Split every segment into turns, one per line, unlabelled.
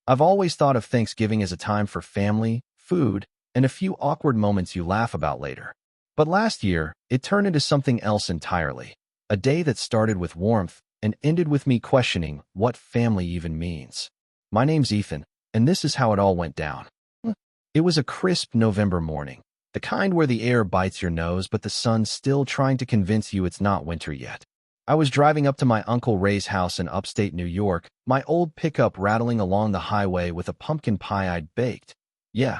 I've always thought of Thanksgiving as a time for family, food, and a few awkward moments you laugh about later. But last year, it turned into something else entirely. A day that started with warmth and ended with me questioning what family even means. My name's Ethan, and this is how it all went down. It was a crisp November morning, the kind where the air bites your nose but the sun's still trying to convince you it's not winter yet. I was driving up to my Uncle Ray's house in upstate New York, my old pickup rattling along the highway with a pumpkin pie I'd baked. Yeah,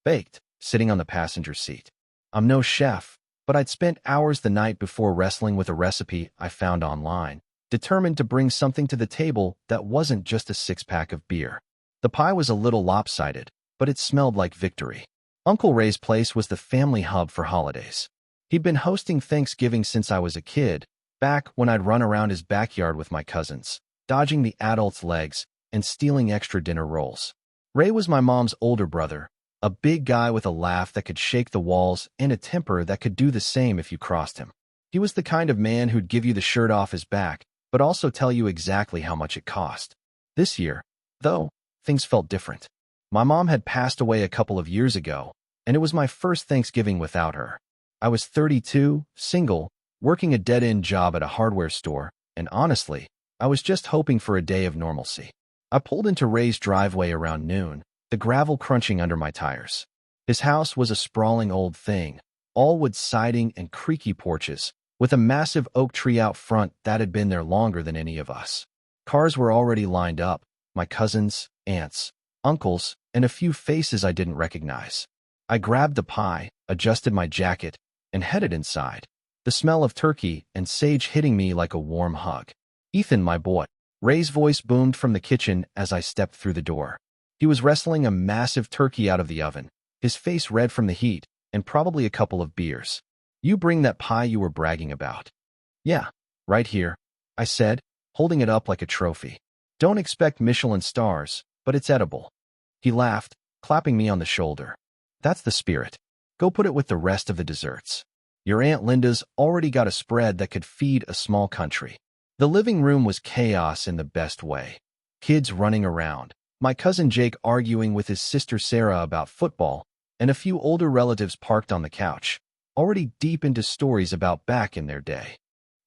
baked, sitting on the passenger seat. I'm no chef, but I'd spent hours the night before wrestling with a recipe I found online, determined to bring something to the table that wasn't just a six-pack of beer. The pie was a little lopsided, but it smelled like victory. Uncle Ray's place was the family hub for holidays. He'd been hosting Thanksgiving since I was a kid, back when I'd run around his backyard with my cousins, dodging the adults' legs and stealing extra dinner rolls. Ray was my mom's older brother, a big guy with a laugh that could shake the walls and a temper that could do the same if you crossed him. He was the kind of man who'd give you the shirt off his back, but also tell you exactly how much it cost. This year, though, things felt different. My mom had passed away a couple of years ago, and it was my first Thanksgiving without her. I was 32, single, working a dead-end job at a hardware store, and honestly, I was just hoping for a day of normalcy. I pulled into Ray's driveway around noon, the gravel crunching under my tires. His house was a sprawling old thing, all wood siding and creaky porches, with a massive oak tree out front that had been there longer than any of us. Cars were already lined up, my cousins, aunts, uncles, and a few faces I didn't recognize. I grabbed the pie, adjusted my jacket, and headed inside, the smell of turkey and sage hitting me like a warm hug. "Ethan, my boy." Ray's voice boomed from the kitchen as I stepped through the door. He was wrestling a massive turkey out of the oven, his face red from the heat, and probably a couple of beers. "You bring that pie you were bragging about?" "Yeah, right here," I said, holding it up like a trophy. "Don't expect Michelin stars, but it's edible." He laughed, clapping me on the shoulder. "That's the spirit. Go put it with the rest of the desserts. Your Aunt Linda's already got a spread that could feed a small country." The living room was chaos in the best way. Kids running around, my cousin Jake arguing with his sister Sarah about football, and a few older relatives parked on the couch, already deep into stories about back in their day.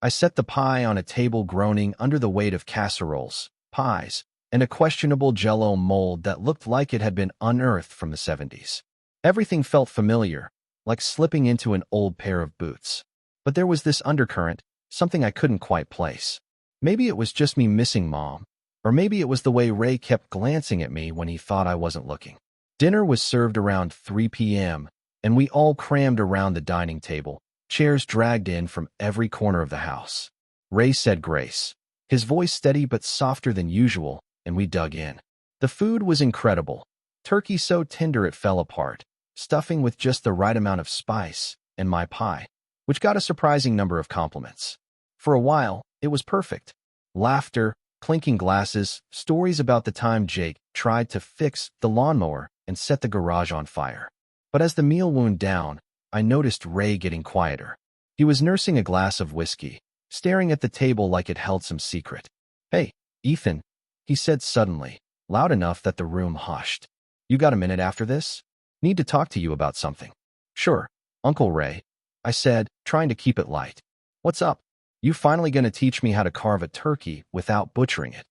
I set the pie on a table groaning under the weight of casseroles, pies, and a questionable Jell-O mold that looked like it had been unearthed from the 70s. Everything felt familiar, like slipping into an old pair of boots. But there was this undercurrent, something I couldn't quite place. Maybe it was just me missing Mom, or maybe it was the way Ray kept glancing at me when he thought I wasn't looking. Dinner was served around 3 p.m., and we all crammed around the dining table, chairs dragged in from every corner of the house. Ray said grace, his voice steady but softer than usual, and we dug in. The food was incredible. Turkey so tender it fell apart, stuffing with just the right amount of spice, and my pie, which got a surprising number of compliments. For a while, it was perfect. Laughter, clinking glasses, stories about the time Jake tried to fix the lawnmower and set the garage on fire. But as the meal wound down, I noticed Ray getting quieter. He was nursing a glass of whiskey, staring at the table like it held some secret. "Hey, Ethan," he said suddenly, loud enough that the room hushed. "You got a minute after this? Need to talk to you about something." "Sure, Uncle Ray," I said, trying to keep it light. "What's up? You finally gonna teach me how to carve a turkey without butchering it?"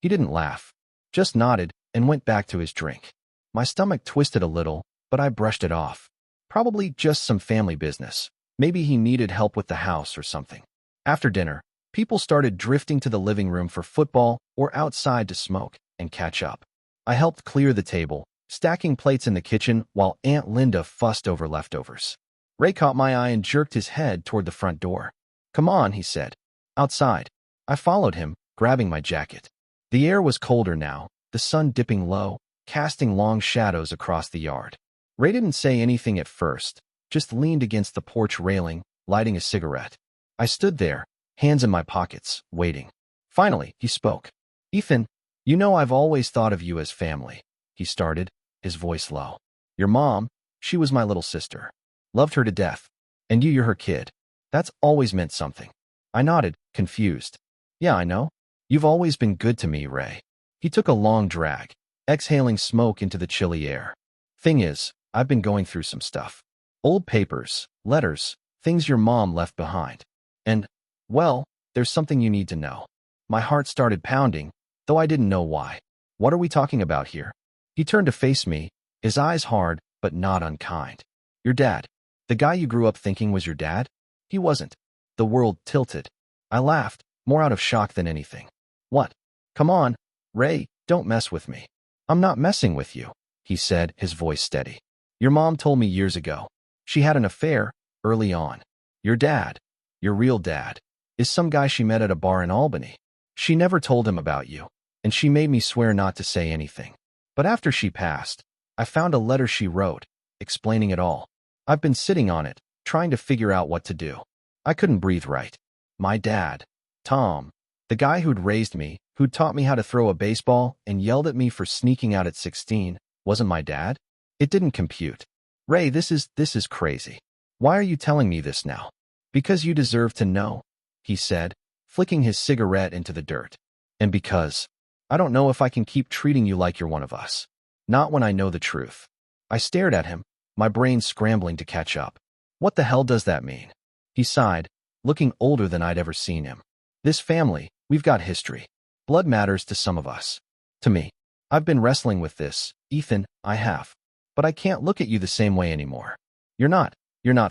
He didn't laugh, just nodded and went back to his drink. My stomach twisted a little, but I brushed it off. Probably just some family business. Maybe he needed help with the house or something. After dinner, people started drifting to the living room for football or outside to smoke and catch up. I helped clear the table, stacking plates in the kitchen while Aunt Linda fussed over leftovers. Ray caught my eye and jerked his head toward the front door. "Come on," he said. "Outside." I followed him, grabbing my jacket. The air was colder now, the sun dipping low, casting long shadows across the yard. Ray didn't say anything at first, just leaned against the porch railing, lighting a cigarette. I stood there, hands in my pockets, waiting. Finally, he spoke. "Ethan, you know I've always thought of you as family," he started, his voice low. "Your mom, she was my little sister. Loved her to death. And you're her kid. That's always meant something." I nodded, confused. "Yeah, I know. You've always been good to me, Ray." He took a long drag. exhaling smoke into the chilly air. Thing is, I've been going through some stuff. Old papers, letters, things your mom left behind. And, well, there's something you need to know. My heart started pounding, though I didn't know why. What are we talking about here? He turned to face me, his eyes hard, but not unkind. Your dad. The guy you grew up thinking was your dad? He wasn't. The world tilted. I laughed, more out of shock than anything. What? Come on, Ray, don't mess with me. I'm not messing with you, he said, his voice steady. Your mom told me years ago. She had an affair, early on. Your dad, your real dad, is some guy she met at a bar in Albany. She never told him about you, and she made me swear not to say anything. But after she passed, I found a letter she wrote, explaining it all. I've been sitting on it, trying to figure out what to do. I couldn't breathe right. My dad, Tom, the guy who'd raised me, who'd taught me how to throw a baseball and yelled at me for sneaking out at 16, wasn't my dad? It didn't compute. Ray, this is crazy. Why are you telling me this now? Because you deserve to know, he said, flicking his cigarette into the dirt. And because I don't know if I can keep treating you like you're one of us. Not when I know the truth. I stared at him, my brain scrambling to catch up. What the hell does that mean? He sighed, looking older than I'd ever seen him. This family, we've got history. Blood matters to some of us. To me. I've been wrestling with this, Ethan, I have. But I can't look at you the same way anymore. You're not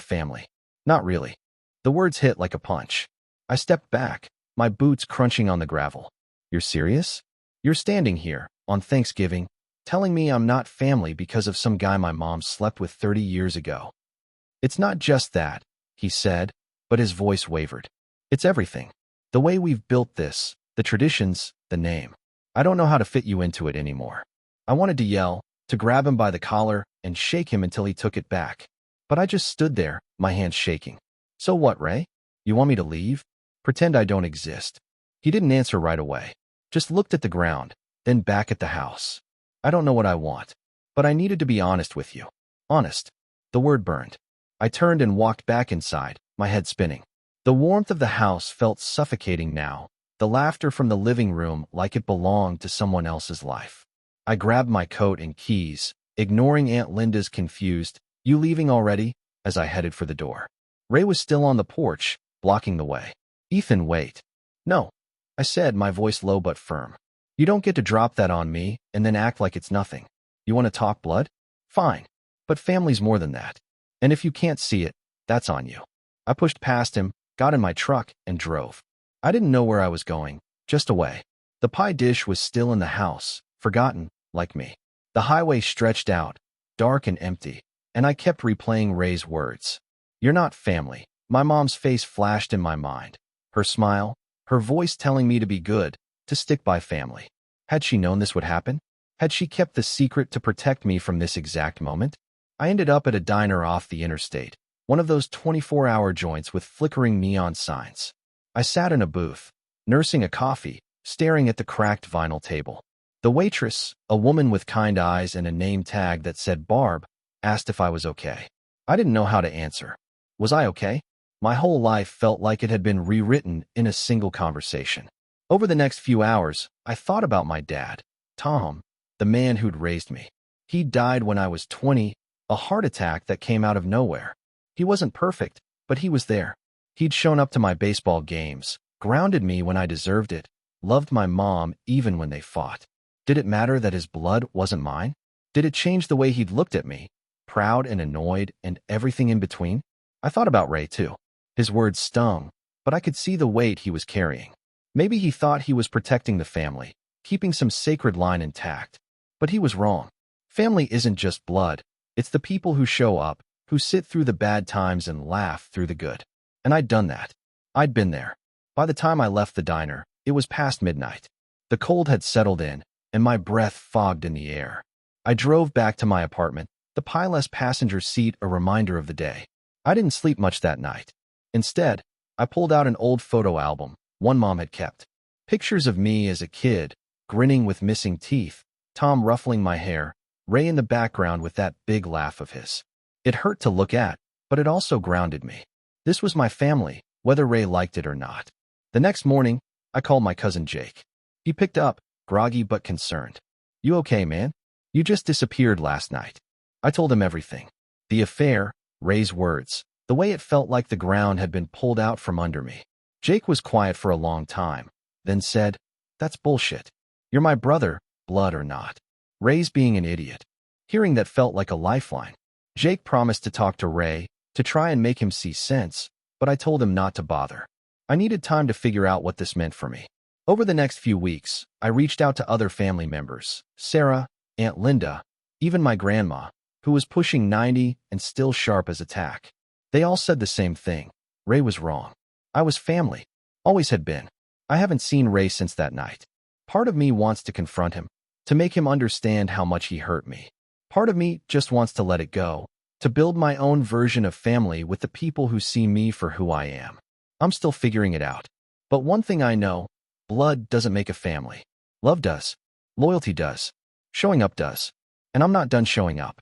family. Not really. The words hit like a punch. I stepped back, my boots crunching on the gravel. You're serious? You're standing here, on Thanksgiving, telling me I'm not family because of some guy my mom slept with 30 years ago. It's not just that, he said, but his voice wavered. It's everything. The way we've built this, the traditions, the name. I don't know how to fit you into it anymore. I wanted to yell, to grab him by the collar and shake him until he took it back. But I just stood there, my hands shaking. So what, Ray? You want me to leave? Pretend I don't exist? He didn't answer right away. Just looked at the ground, then back at the house. I don't know what I want, but I needed to be honest with you. Honest. The word burned. I turned and walked back inside, my head spinning. The warmth of the house felt suffocating now, the laughter from the living room like it belonged to someone else's life. I grabbed my coat and keys, ignoring Aunt Linda's confused, "You leaving already?" as I headed for the door. Ray was still on the porch, blocking the way. Ethan, wait. No, I said, my voice low but firm. You don't get to drop that on me and then act like it's nothing. You want to talk blood? Fine. But family's more than that. And if you can't see it, that's on you. I pushed past him, got in my truck, and drove. I didn't know where I was going, just away. The pie dish was still in the house, forgotten, like me. The highway stretched out, dark and empty, and I kept replaying Ray's words. You're not family. My mom's face flashed in my mind. Her smile, her voice telling me to be good, to stick by family. Had she known this would happen? Had she kept the secret to protect me from this exact moment? I ended up at a diner off the interstate, one of those 24-hour joints with flickering neon signs. I sat in a booth, nursing a coffee, staring at the cracked vinyl table. The waitress, a woman with kind eyes and a name tag that said Barb, asked if I was okay. I didn't know how to answer. Was I okay? My whole life felt like it had been rewritten in a single conversation. Over the next few hours, I thought about my dad, Tom, the man who'd raised me. He died when I was 20, a heart attack that came out of nowhere. He wasn't perfect, but he was there. He'd shown up to my baseball games, grounded me when I deserved it, loved my mom even when they fought. Did it matter that his blood wasn't mine? Did it change the way he'd looked at me, proud and annoyed and everything in between? I thought about Ray too. His words stung, but I could see the weight he was carrying. Maybe he thought he was protecting the family, keeping some sacred line intact. But he was wrong. Family isn't just blood. It's the people who show up, who sit through the bad times and laugh through the good. And I'd done that. I'd been there. By the time I left the diner, it was past midnight. The cold had settled in, and my breath fogged in the air. I drove back to my apartment, the pileless passenger seat a reminder of the day. I didn't sleep much that night. Instead, I pulled out an old photo album, one mom had kept. Pictures of me as a kid, grinning with missing teeth, Tom ruffling my hair, Ray in the background with that big laugh of his. It hurt to look at, but it also grounded me. This was my family, whether Ray liked it or not. The next morning, I called my cousin Jake. He picked up, groggy but concerned. You okay, man? You just disappeared last night. I told him everything. The affair, Ray's words, the way it felt like the ground had been pulled out from under me. Jake was quiet for a long time, then said, "That's bullshit. You're my brother, blood or not." Ray's being an idiot. Hearing that felt like a lifeline. Jake promised to talk to Ray, to try and make him see sense, but I told him not to bother. I needed time to figure out what this meant for me. Over the next few weeks, I reached out to other family members, Sarah, Aunt Linda, even my grandma, who was pushing 90 and still sharp as a tack. They all said the same thing. Ray was wrong. I was family. Always had been. I haven't seen Ray since that night. Part of me wants to confront him, to make him understand how much he hurt me. Part of me just wants to let it go, to build my own version of family with the people who see me for who I am. I'm still figuring it out. But one thing I know, blood doesn't make a family. Love does. Loyalty does. Showing up does. And I'm not done showing up.